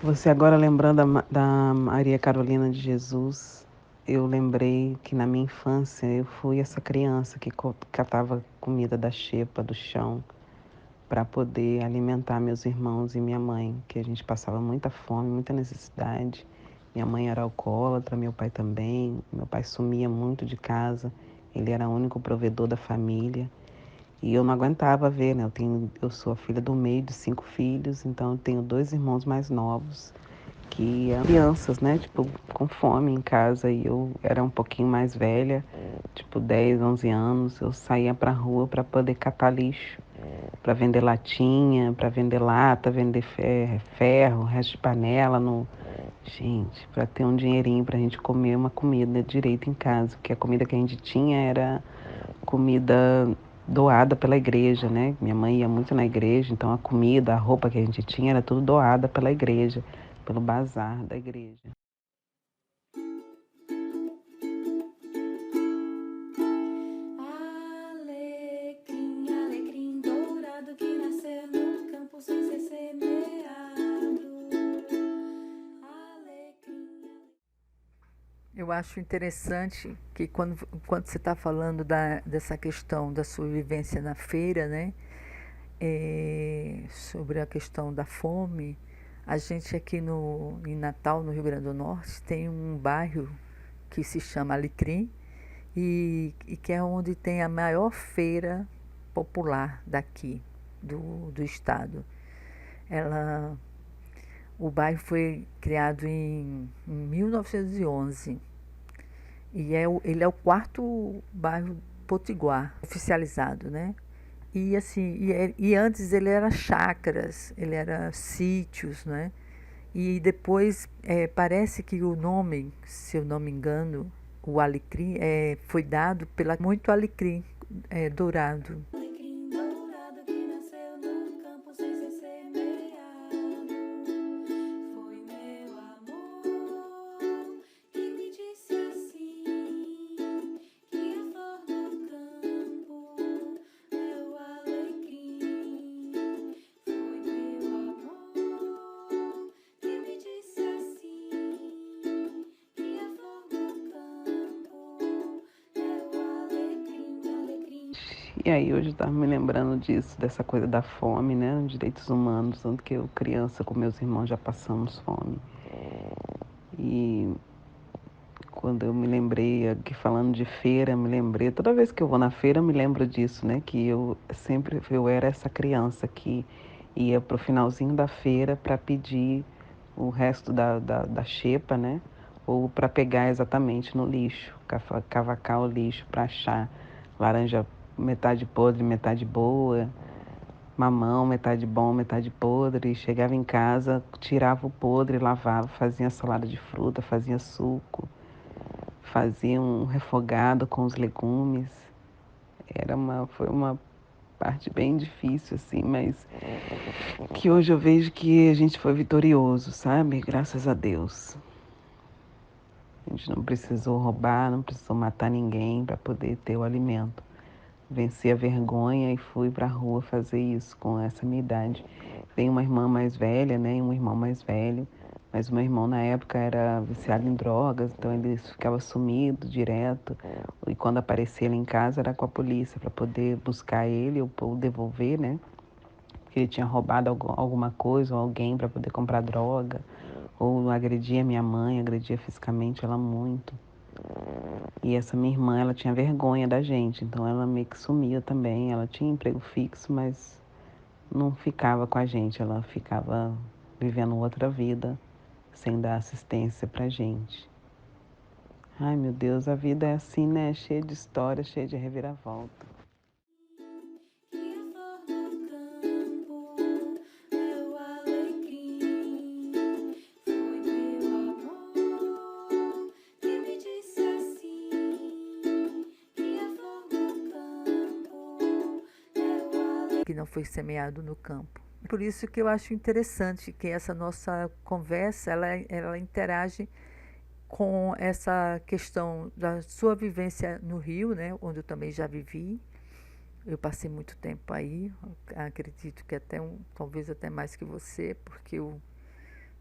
Você agora lembrando da Maria Carolina de Jesus, eu lembrei que na minha infância eu fui essa criança que catava comida da xepa, do chão, para poder alimentar meus irmãos e minha mãe, que a gente passava muita fome, muita necessidade. Minha mãe era alcoólatra, meu pai também. Meu pai sumia muito de casa, ele era o único provedor da família. E eu não aguentava ver, né? Eu sou a filha do meio de 5 filhos, então eu tenho 2 irmãos mais novos que eram crianças, né? Tipo, com fome em casa. E eu era um pouquinho mais velha, tipo 10, 11 anos. Eu saía pra rua para poder catar lixo, para vender latinha, para vender lata, vender ferro, resto de panela no... Gente, para ter um dinheirinho pra gente comer uma comida direito em casa, porque a comida que a gente tinha era comida doada pela igreja, né? Minha mãe ia muito na igreja, então a comida, a roupa que a gente tinha era tudo doada pela igreja, pelo bazar da igreja. Alecrim, alecrim dourado que nasceu no campo sem ser semeado. Alecrim. Eu acho interessante que quando você está falando dessa questão da sua vivência na feira, né? Sobre a questão da fome, a gente aqui em Natal, no Rio Grande do Norte, tem um bairro que se chama Alecrim e que é onde tem a maior feira popular daqui, do estado. Ela, o bairro foi criado em 1911 e ele é o quarto bairro potiguar oficializado, né? E assim, e antes ele era chácaras, ele era sítios, né? E depois parece que o nome, se eu não me engano, o alecrim foi dado pela muito alecrim dourado. Alecrim dourado que nasceu no campo sem ser semeado. Foi meu amor que me disse assim, que a flor do campo é o alecrim. Foi meu amor que me disse assim, que a flor do campo é o alecrim, alecrim. E aí hoje eu estava me lembrando disso, dessa coisa da fome, né? Direitos humanos, tanto que eu, criança, com meus irmãos já passamos fome. E quando eu me lembrei, aqui falando de feira, me lembrei, toda vez que eu vou na feira eu me lembro disso, né? Que eu era essa criança que ia pro finalzinho da feira para pedir o resto da xepa, né? Ou para pegar exatamente no lixo, cavacar o lixo para achar laranja metade podre, metade boa, mamão metade bom, metade podre. Chegava em casa, tirava o podre, lavava, fazia salada de fruta, fazia suco, fazia um refogado com os legumes. Foi uma parte bem difícil, assim, mas que hoje eu vejo que a gente foi vitorioso, sabe? Graças a Deus. A gente não precisou roubar, não precisou matar ninguém para poder ter o alimento. Venci a vergonha e fui para a rua fazer isso com essa minha idade. Tenho uma irmã mais velha, né, e um irmão mais velho, mas o meu irmão na época era viciado em drogas, então ele ficava sumido direto. E quando aparecia ele em casa era com a polícia para poder buscar ele ou devolver, né? Porque ele tinha roubado alguma coisa ou alguém para poder comprar droga, ou agredia minha mãe, agredia fisicamente ela muito. E essa minha irmã, ela tinha vergonha da gente, então ela meio que sumia também. Ela tinha emprego fixo, mas não ficava com a gente, ela ficava vivendo outra vida sem dar assistência pra gente. Ai, meu Deus, a vida é assim, né? Cheia de história, cheia de reviravolta. Que a flor do campo é o alecrim. Foi meu amor que me disse assim, que a flor do campo é o alecrim. Que não foi semeado no campo. Por isso que eu acho interessante que essa nossa conversa, ela interage com essa questão da sua vivência no Rio, né, onde eu também já vivi. Eu passei muito tempo aí, acredito que talvez até mais que você, porque eu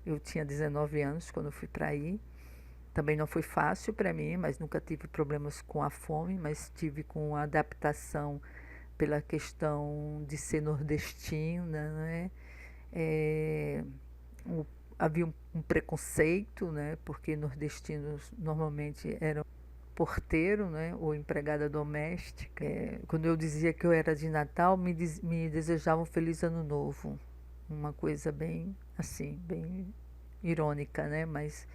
Eu tinha 19 anos quando eu fui para aí. Também não foi fácil para mim, mas nunca tive problemas com a fome, mas tive com a adaptação pela questão de ser nordestina, né? É, o- havia um preconceito, né? Porque nordestinos normalmente eram porteiro, né? Ou empregada doméstica. Quando eu dizia que eu era de Natal, me desejavam feliz ano novo. Uma coisa bem assim, bem irônica, né? Mas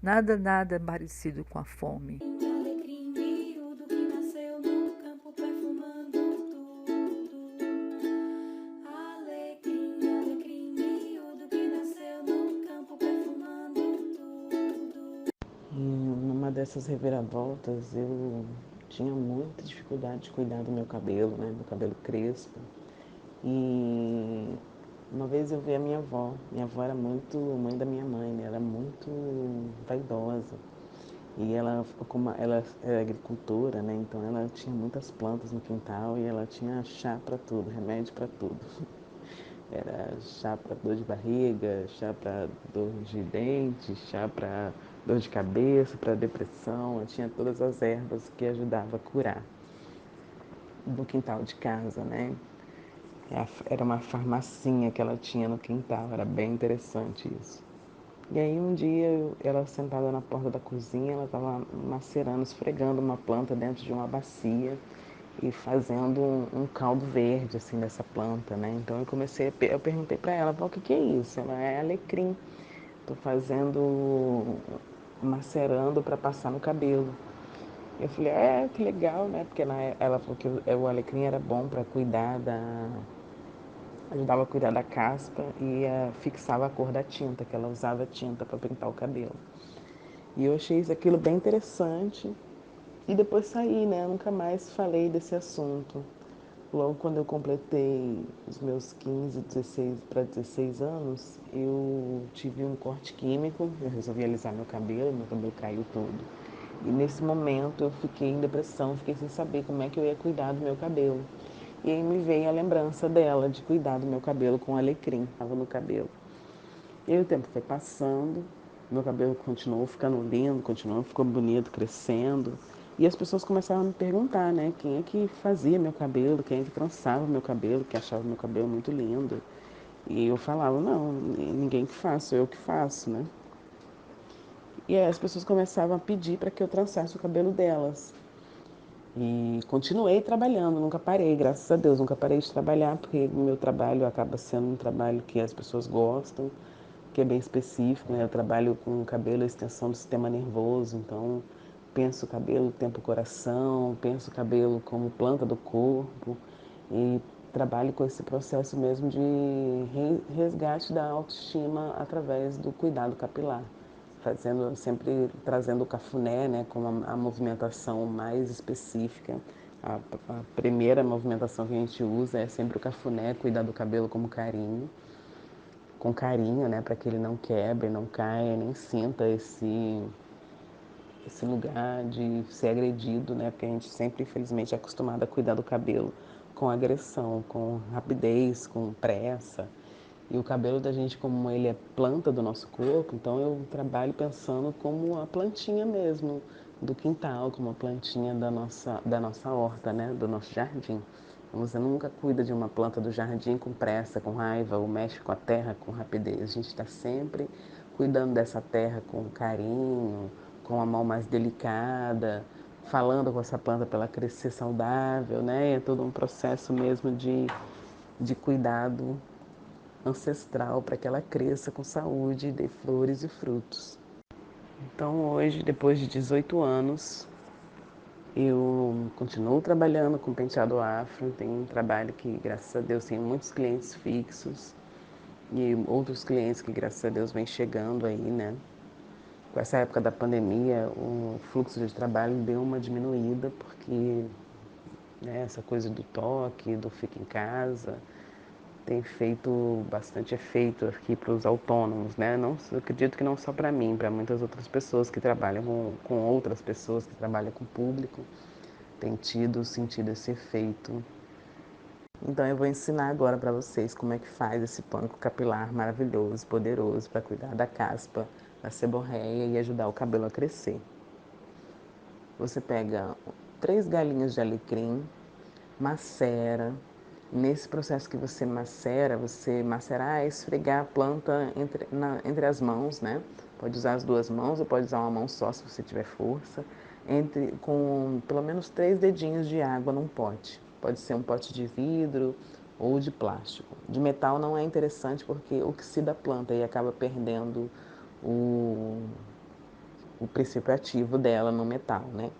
nada parecido com a fome. Alecrim miúdo que nasceu no campo perfumando tudo. Alecrim miúdo que nasceu no campo perfumando tudo. E numa dessas reviravoltas, eu tinha muita dificuldade de cuidar do meu cabelo, né? Meu cabelo crespo. E uma vez eu vi a minha avó. Minha avó era muito mãe da minha mãe, né? Ela era muito vaidosa. E ela ficou com ela era agricultora, né? Então ela tinha muitas plantas no quintal e ela tinha chá para tudo, remédio para tudo. Era chá para dor de barriga, chá para dor de dente, chá para dor de cabeça, para depressão. Ela tinha todas as ervas que ajudavam a curar no quintal de casa, né? Era uma farmacinha que ela tinha no quintal, era bem interessante isso. E aí um dia, ela sentada na porta da cozinha, ela estava macerando, esfregando uma planta dentro de uma bacia e fazendo um caldo verde, assim, dessa planta, né? Então eu perguntei para ela, o que é isso? Ela é alecrim. Estou macerando para passar no cabelo. Eu falei, que legal, né? Porque ela falou que o alecrim era bom para ajudava a cuidar da caspa e fixava a cor da tinta, que ela usava tinta para pintar o cabelo. E eu achei aquilo bem interessante. E depois saí, né? Eu nunca mais falei desse assunto. Logo quando eu completei os meus 15, 16 para 16 anos, eu tive um corte químico, eu resolvi alisar meu cabelo caiu todo. E nesse momento eu fiquei em depressão, fiquei sem saber como é que eu ia cuidar do meu cabelo. E aí me veio a lembrança dela de cuidar do meu cabelo com alecrim, estava no cabelo. E aí o tempo foi passando, meu cabelo continuou ficando lindo, ficou bonito, crescendo. E as pessoas começaram a me perguntar, né, quem é que fazia meu cabelo, quem é que trançava meu cabelo, que achava meu cabelo muito lindo. E eu falava, não, ninguém que faz, sou eu que faço, né. E aí as pessoas começavam a pedir para que eu trançasse o cabelo delas. E continuei trabalhando, nunca parei, graças a Deus, nunca parei de trabalhar, porque o meu trabalho acaba sendo um trabalho que as pessoas gostam, que é bem específico, né? Eu trabalho com cabelo e extensão do sistema nervoso, então penso o cabelo, tempo coração, penso o cabelo como planta do corpo e trabalho com esse processo mesmo de resgate da autoestima através do cuidado capilar, fazendo sempre trazendo o cafuné, né, como a movimentação mais específica. A primeira movimentação que a gente usa é sempre o cafuné, cuidar do cabelo como carinho, com carinho, né, para que ele não quebre, não caia, nem sinta esse lugar de ser agredido, né, porque a gente sempre, infelizmente, é acostumado a cuidar do cabelo com agressão, com rapidez, com pressa. E o cabelo da gente, como ele é planta do nosso corpo, então eu trabalho pensando como a plantinha mesmo do quintal, como a plantinha da nossa horta, né, do nosso jardim. Você nunca cuida de uma planta do jardim com pressa, com raiva, ou mexe com a terra com rapidez. A gente está sempre cuidando dessa terra com carinho, com a mão mais delicada, falando com essa planta para ela crescer saudável, né? É todo um processo mesmo de cuidado ancestral para que ela cresça com saúde e dê flores e frutos. Então hoje, depois de 18 anos, eu continuo trabalhando com penteado afro, tenho um trabalho que, graças a Deus, tenho muitos clientes fixos e outros clientes que, graças a Deus, vêm chegando aí, né? Com essa época da pandemia, o fluxo de trabalho deu uma diminuída, porque né, essa coisa do toque, do fica em casa, tem feito bastante efeito aqui para os autônomos, né? Não, eu acredito que não só para mim, para muitas outras pessoas que trabalham com outras pessoas, que trabalham com público, tem sentido esse efeito Então eu vou ensinar agora para vocês como é que faz esse tônico capilar maravilhoso, poderoso para cuidar da caspa, da seborreia e ajudar o cabelo a crescer. Você pega 3 galinhas de alecrim, macera. Nesse processo que você macerar é esfregar a planta entre as mãos, né? Pode usar as 2 mãos ou pode usar uma mão só se você tiver força. Com pelo menos 3 dedinhos de água num pote. Pode ser um pote de vidro ou de plástico. De metal não é interessante porque oxida a planta e acaba perdendo o, o princípio ativo dela no metal, né?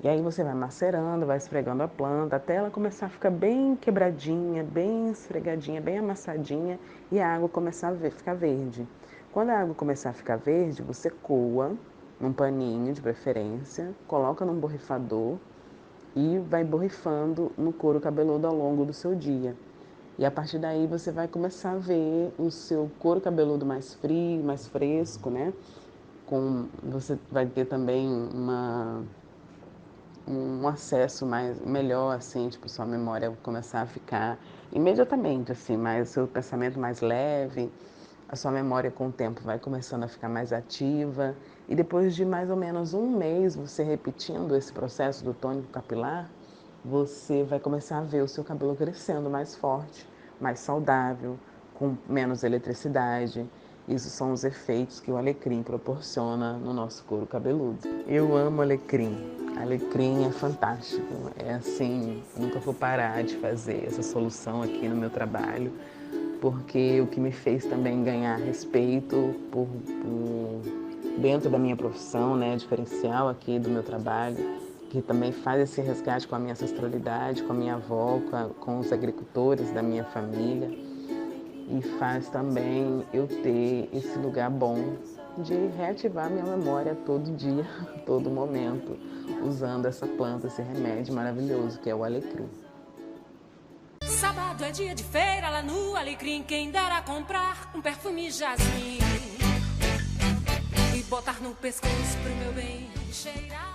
E aí você vai macerando, vai esfregando a planta até ela começar a ficar bem quebradinha, bem esfregadinha, bem amassadinha e a água começar a ficar verde. Quando a água começar a ficar verde, você coa num paninho de preferência, coloca num borrifador e vai borrifando no couro cabeludo ao longo do seu dia. E a partir daí você vai começar a ver o seu couro cabeludo mais frio, mais fresco, né? Você vai ter também um acesso melhor, assim, tipo, sua memória começar a ficar imediatamente, assim, mais o seu pensamento mais leve, a sua memória com o tempo vai começando a ficar mais ativa e depois de mais ou menos um mês você repetindo esse processo do tônico capilar, você vai começar a ver o seu cabelo crescendo mais forte, mais saudável, com menos eletricidade. Isso são os efeitos que o alecrim proporciona no nosso couro cabeludo. Eu amo alecrim. Alecrim é fantástico. É assim, nunca vou parar de fazer essa solução aqui no meu trabalho, porque o que me fez também ganhar respeito dentro da minha profissão, né, diferencial aqui do meu trabalho, que também faz esse resgate com a minha ancestralidade, com a minha avó, com os agricultores da minha família, e faz também eu ter esse lugar bom de reativar minha memória todo dia, todo momento, usando essa planta, esse remédio maravilhoso que é o alecrim. Sábado é dia de feira lá no Alecrim, quem dera comprar um perfume jasmim e botar no pescoço pro meu bem cheirar.